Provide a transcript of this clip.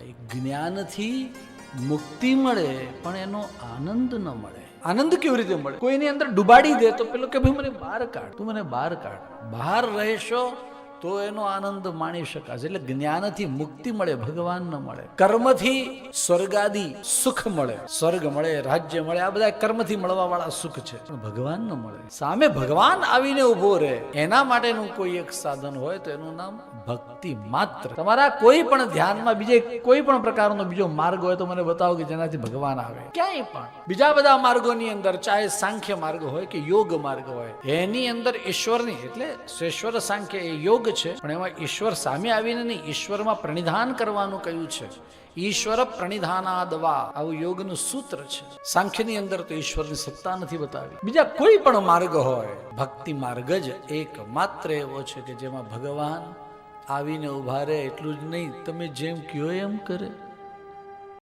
ભાઈ જ્ઞાનથી મુક્તિ મળે પણ એનો આનંદ ન મળે. આનંદ કેવી રીતે મળે? કોઈની અંદર ડુબાડી દે તો પેલો કે ભાઈ મને બહાર કાઢ, તું મને બહાર કાઢ. બહાર રહેશો તો એનો આનંદ માણી શકાશે. એટલે જ્ઞાનથી મુક્તિ મળે, ભગવાન ન મળે. કર્મથી સ્વર્ગાદી સુખ મળે, સ્વર્ગ મળે, રાજ્ય મળે, આ બધા કર્મથી મળવા વાળા સુખ છે, પણ ભગવાન ન મળે. સામે ભગવાન આવીને ઉભો રહે એના માટેનું કોઈ એક સાધન હોય તો એનું નામ ભક્તિ માત્ર. તમારા કોઈ પણ ધ્યાનમાં બીજે કોઈ પણ પ્રકારનો બીજો માર્ગ હોય તો મને બતાવો કે જેનાથી ભગવાન આવે. ક્યાંય પણ બીજા બધા માર્ગોની અંદર, ચાહે સાંખ્ય માર્ગ હોય કે યોગ માર્ગ હોય, એની અંદર ઈશ્વરની એટલે શ્રેષ્ઠ સાંખ્ય એ યોગ છે, પણ એમાં ઈશ્વર સામે આવીને નહીં, ઈશ્વરમાં પ્રણિધાન કરવાનું કહ્યું છે. ઈશ્વર પ્રણિધાનાદવા આવું યોગનું સૂત્ર છે. સાંખ્યની અંદર તો ઈશ્વરની સત્તા નથી બતાવી. બીજા કોઈ પણ માર્ગ હોય, ભક્તિ માર્ગ જ એકમાત્ર એવો છે કે જેમાં ભગવાન આવીને ઉભા રહે. એટલું જ નહીં, તમે જેમ કહો એમ કરે.